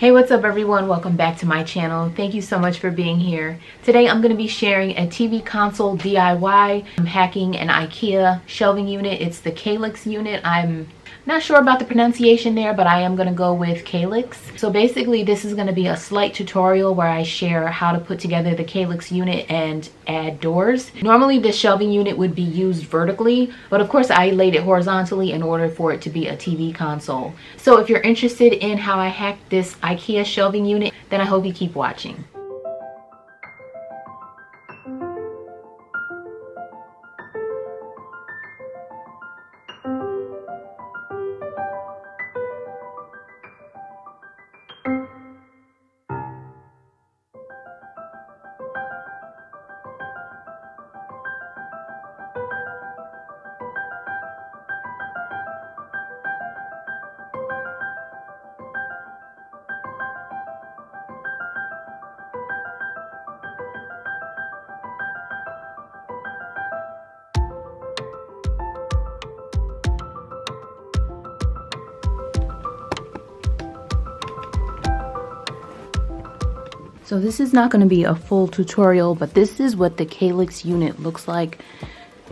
Hey, what's up everyone? Welcome back to my channel. Thank you so much for being here. Today I'm going to be sharing a TV console DIY. I'm hacking an IKEA shelving unit. It's the Kallax unit. I'm not sure about the pronunciation there, but I am going to go with Kallax. So basically this is going to be a slight tutorial where I share how to put together the Kallax unit and add doors. Normally this shelving unit would be used vertically, but of course I laid it horizontally in order for it to be a TV console. So if you're interested in how I hacked this IKEA shelving unit, then I hope you keep watching. So this is not going to be a full tutorial, but this is what the Kallax unit looks like.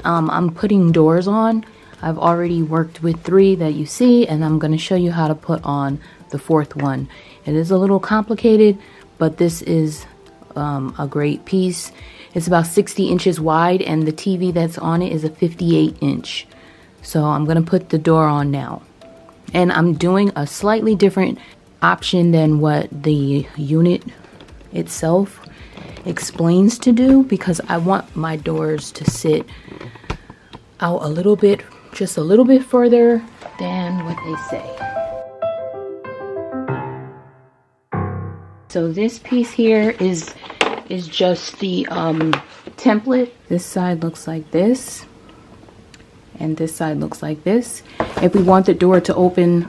I'm putting doors on. I've already worked with 3 that you see, and I'm going to show you how to put on the 4th one. It is a little complicated, but this is a great piece. It's about 60 inches wide, and the TV that's on it is a 58 inch. So I'm going to put the door on now. And I'm doing a slightly different option than what the unit itself explains to do, because I want my doors to sit out a little bit, just a little bit further than what they say. So this piece here is just the template. This side looks like this, and this side looks like this. If we want the door to open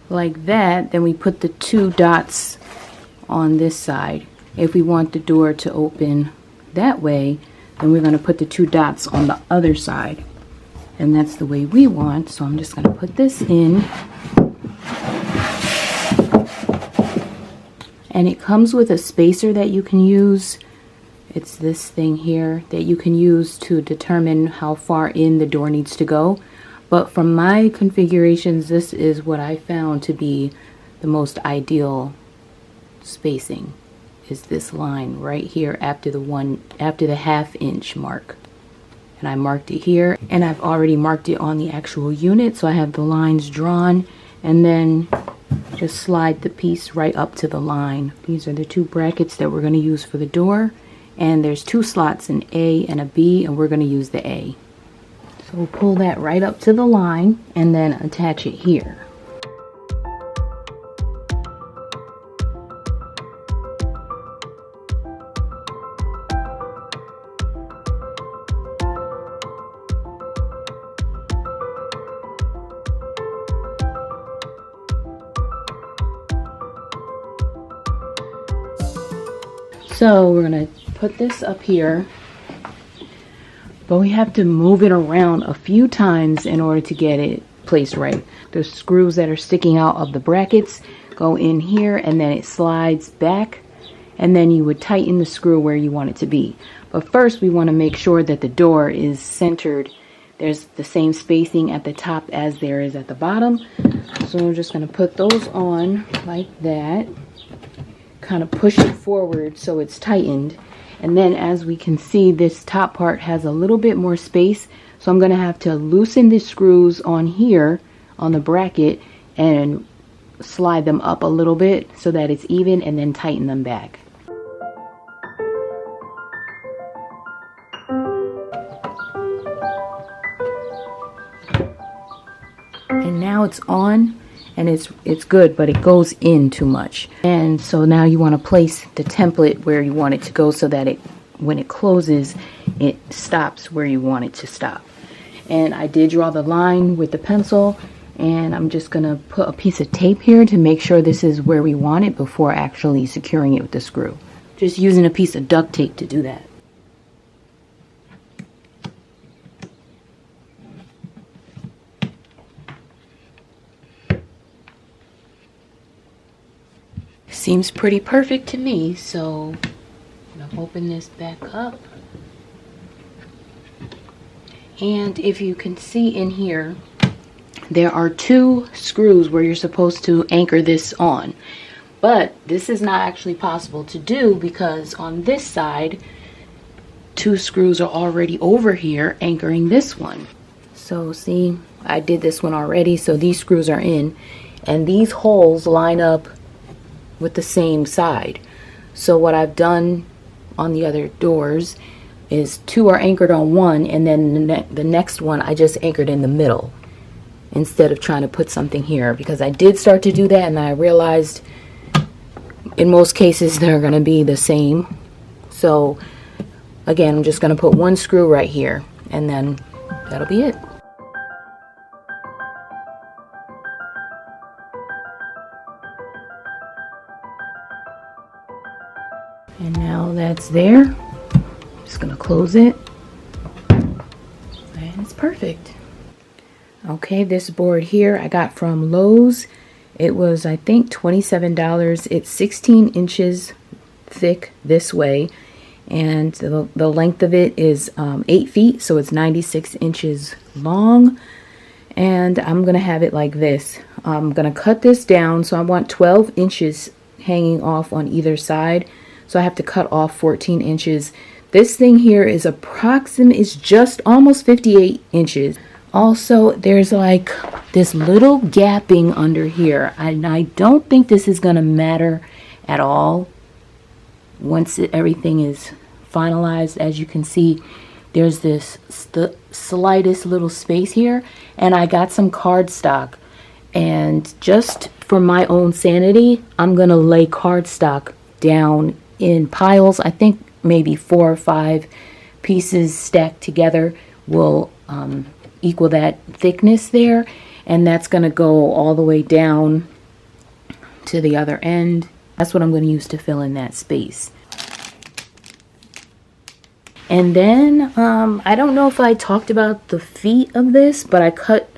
like that, then we put the 2 dots on this side. If we want the door to open that way, then we're going to put the 2 dots on the other side, and that's the way we want. So I'm just going to put this in, and it comes with a spacer that you can use. It's this thing here that you can use to determine how far in the door needs to go. But from my configurations, this is what I found to be the most ideal spacing, is this line right here after the 1/2 inch mark. And I marked it here, and I've already marked it on the actual unit, so I have the lines drawn, and then just slide the piece right up to the line. These are the 2 brackets that we're going to use for the door, and there's 2 slots, an A and a B, and we're going to use the A. So we'll pull that right up to the line and then attach it here. So we're going to put this up here, but we have to move it around a few times in order to get it placed right. The screws that are sticking out of the brackets go in here, and then it slides back, and then you would tighten the screw where you want it to be. But first we want to make sure that the door is centered. There's the same spacing at the top as there is at the bottom. So we're just going to put those on like that. Kind of push it forward so it's tightened, and then as we can see, this top part has a little bit more space, so I'm going to have to loosen the screws on here on the bracket and slide them up a little bit so that it's even, and then tighten them back. And now it's on, and it's good, but it goes in too much. And so now you want to place the template where you want it to go, so that when it closes, it stops where you want it to stop. And I did draw the line with the pencil, and I'm just gonna put a piece of tape here to make sure this is where we want it before actually securing it with the screw. Just using a piece of duct tape to do that. Seems pretty perfect to me, so I'm gonna open this back up. And if you can see in here, there are 2 screws where you're supposed to anchor this on. But this is not actually possible to do because on this side, 2 screws are already over here anchoring this one. So see, I did this one already, so these screws are in. And these holes line up with the same side. So what I've done on the other doors is 2 are anchored on one, and then the next one I just anchored in the middle instead of trying to put something here, because I did start to do that and I realized in most cases they're going to be the same. So again, I'm just going to put 1 screw right here and then that'll be it. And now that's there. Just gonna close it, and it's perfect. Okay, this board here I got from Lowe's. It was, I think, $27. It's 16 inches thick this way, and the length of it is 8 feet, so it's 96 inches long. And I'm gonna have it like this. I'm gonna cut this down, so I want 12 inches hanging off on either side, so I have to cut off 14 inches. This thing here is is just almost 58 inches. Also, there's like this little gapping under here, and I don't think this is gonna matter at all once everything is finalized. As you can see, there's this slightest little space here, and I got some cardstock, and just for my own sanity, I'm gonna lay cardstock down in piles. I think maybe 4 or 5 pieces stacked together will equal that thickness there, and that's going to go all the way down to the other end. That's what I'm going to use to fill in that space. And then I don't know if I talked about the feet of this, but I cut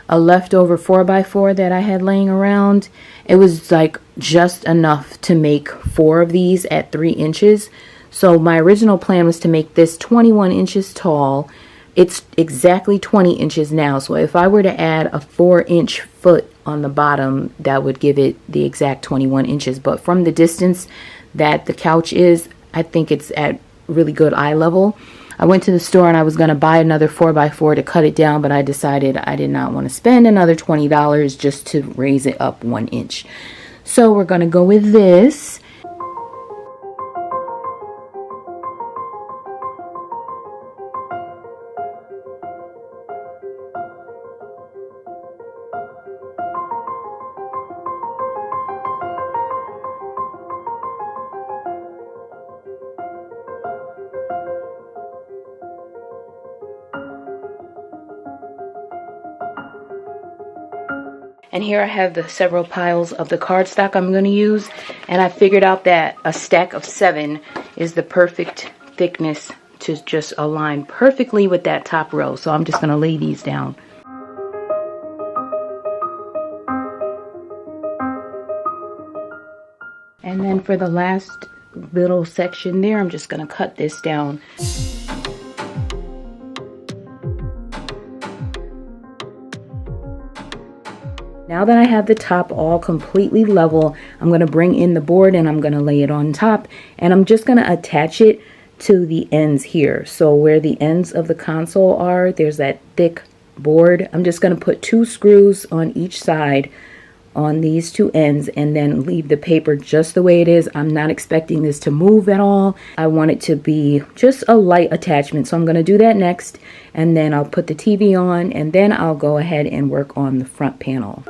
a leftover 4x4 that I had laying around. It was like just enough to make 4 of these at 3 inches. So my original plan was to make this 21 inches tall. It's exactly 20 inches now. So if I were to add a 4-inch foot on the bottom, that would give it the exact 21 inches. But from the distance that the couch is, I think it's at really good eye level. I went to the store and I was going to buy another 4x4 to cut it down, but I decided I did not want to spend another $20 just to raise it up 1 inch. So we're going to go with this. And here I have the several piles of the cardstock I'm going to use, and I figured out that a stack of 7 is the perfect thickness to just align perfectly with that top row. So I'm just going to lay these down. And then for the last little section there, I'm just going to cut this down. Now that I have the top all completely level, I'm going to bring in the board and I'm going to lay it on top, and I'm just going to attach it to the ends here. So where the ends of the console are, there's that thick board. I'm just going to put 2 screws on each side on these 2 ends and then leave the paper just the way it is. I'm not expecting this to move at all. I want it to be just a light attachment. So I'm going to do that next, and then I'll put the TV on, and then I'll go ahead and work on the front panel.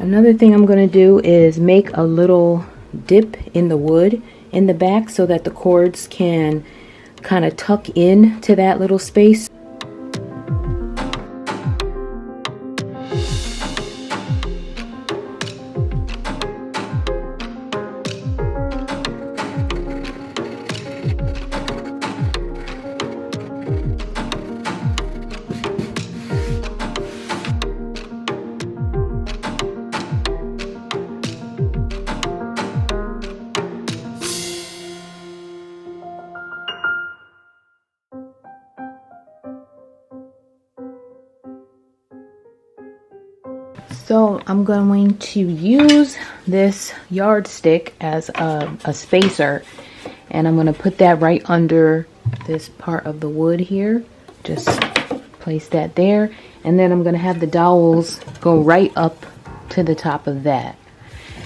Another thing I'm going to do is make a little dip in the wood in the back so that the cords can kind of tuck in to that little space. So I'm going to use this yardstick as a spacer, and I'm going to put that right under this part of the wood here. Just place that there, and then I'm going to have the dowels go right up to the top of that.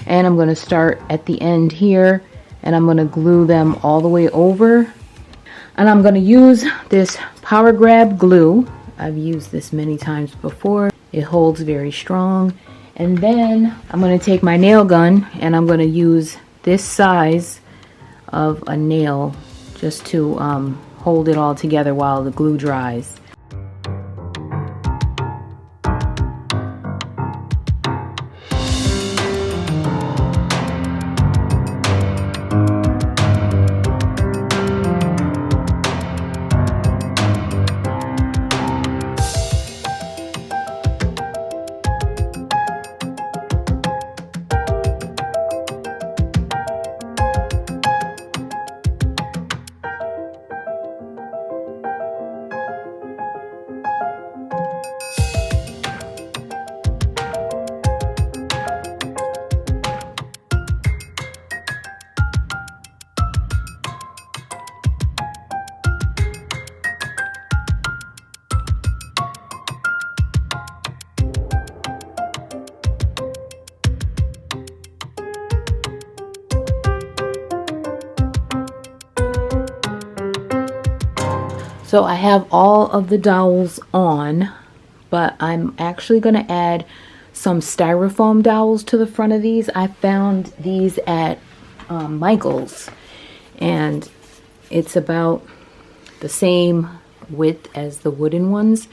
And I'm going to start at the end here, and I'm going to glue them all the way over. And I'm going to use this Power Grab glue. I've used this many times before. It holds very strong. And then I'm going to take my nail gun, and I'm going to use this size of a nail just to hold it all together while the glue dries. So I have all of the dowels on, but I'm actually going to add some styrofoam dowels to the front of these. I found these at Michael's, and it's about the same width as the wooden ones.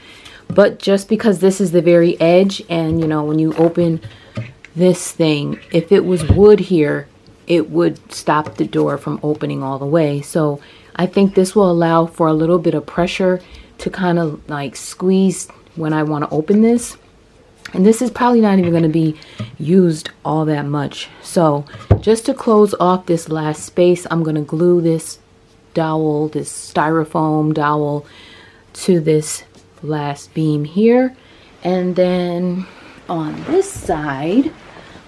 But just because this is the very edge, and you know, when you open this thing, if it was wood here, it would stop the door from opening all the way. So I think this will allow for a little bit of pressure to kind of like squeeze when I want to open this. And this is probably not even going to be used all that much. So just to close off this last space, I'm going to glue this dowel, this styrofoam dowel, to this last beam here. And then on this side,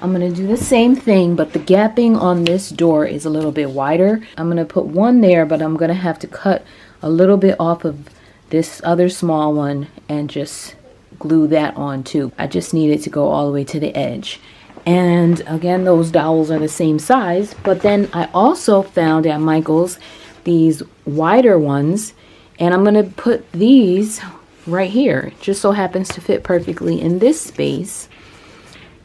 I'm going to do the same thing, but the gapping on this door is a little bit wider. I'm going to put one there, but I'm going to have to cut a little bit off of this other small one and just glue that on too. I just need it to go all the way to the edge. And again, those dowels are the same size, but then I also found at Michael's these wider ones, and I'm going to put these right here. It just so happens to fit perfectly in this space.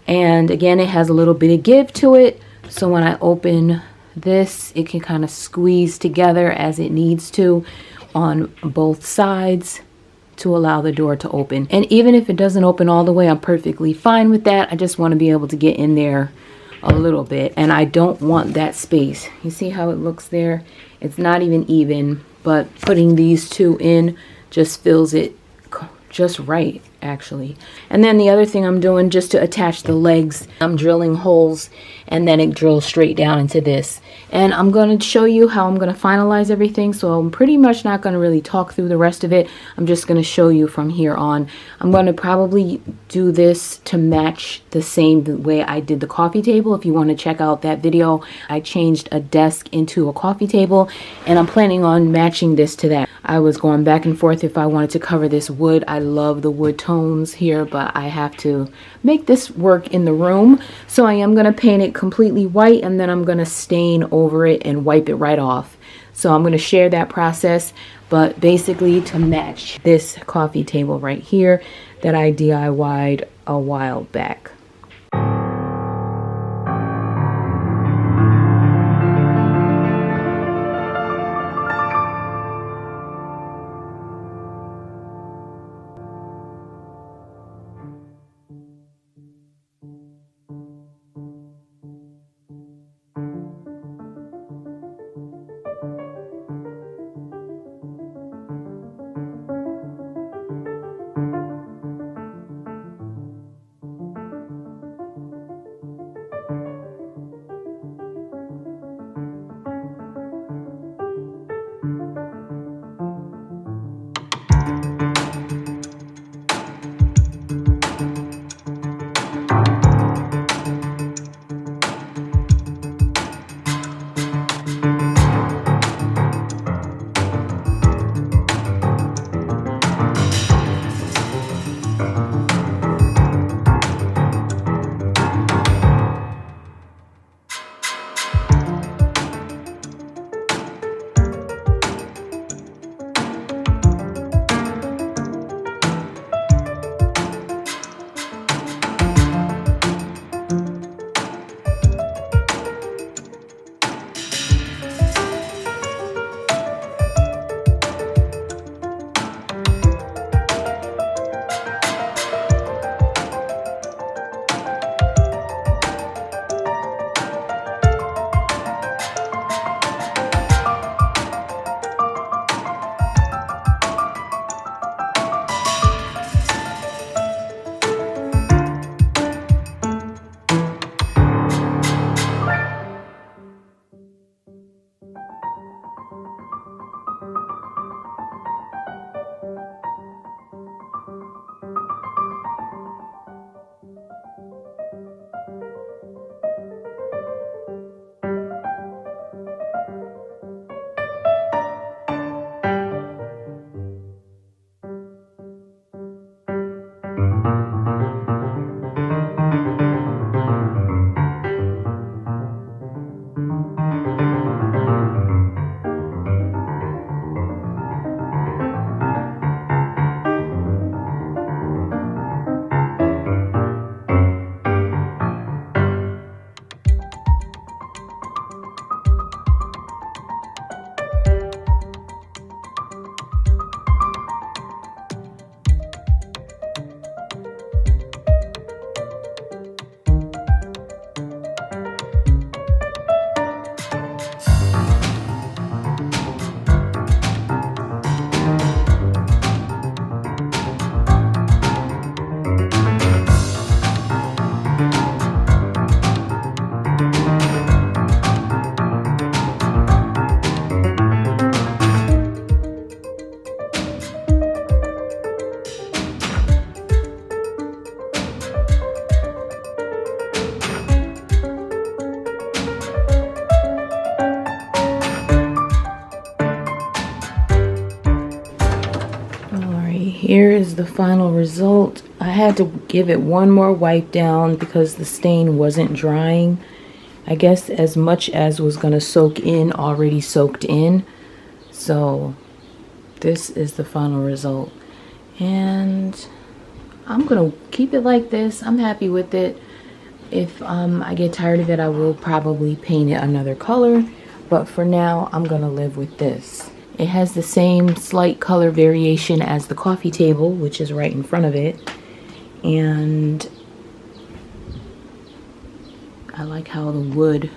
And again, it has a little bit of give to it, so when I open this, it can kind of squeeze together as it needs to on both sides to allow the door to open. And even if it doesn't open all the way, I'm perfectly fine with that. I just want to be able to get in there a little bit, and I don't want that space. You see how it looks there? It's not even, but putting these two in just fills it just right, actually. And then the other thing I'm doing, just to attach the legs, I'm drilling holes, and then it drills straight down into this. And I'm going to show you how I'm going to finalize everything, so I'm pretty much not going to really talk through the rest of it. I'm just going to show you from here on. I'm going to probably do this to match the same way I did the coffee table. If you want to check out that video, I changed a desk into a coffee table, and I'm planning on matching this to that. I was going back and forth if I wanted to cover this wood. I love the wood tones here, but I have to make this work in the room. So I am going to paint it completely white, and then I'm going to stain over it and wipe it right off. So I'm going to share that process, but basically to match this coffee table right here that I DIY'd a while back. Here is the final result. I had to give it one more wipe down because the stain wasn't drying. I guess as much as was going to soak in already soaked in. So this is the final result. And I'm going to keep it like this. I'm happy with it. If I get tired of it, I will probably paint it another color. But for now, I'm going to live with this. It has the same slight color variation as the coffee table, which is right in front of it. And I like how the wood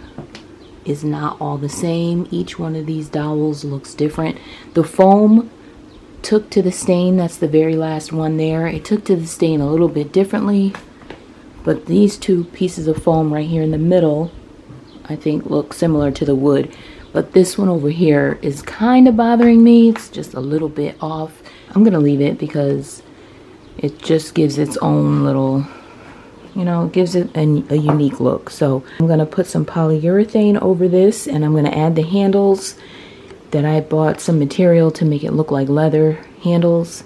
is not all the same. Each one of these dowels looks different. The foam took to the stain. That's the very last one there. It took to the stain a little bit differently. But these two pieces of foam right here in the middle, I think look similar to the wood. But this one over here is kind of bothering me. It's just a little bit off. I'm going to leave it because it just gives its own little, you know, gives it a unique look. So I'm going to put some polyurethane over this, and I'm going to add the handles that I bought some material to make it look like leather handles.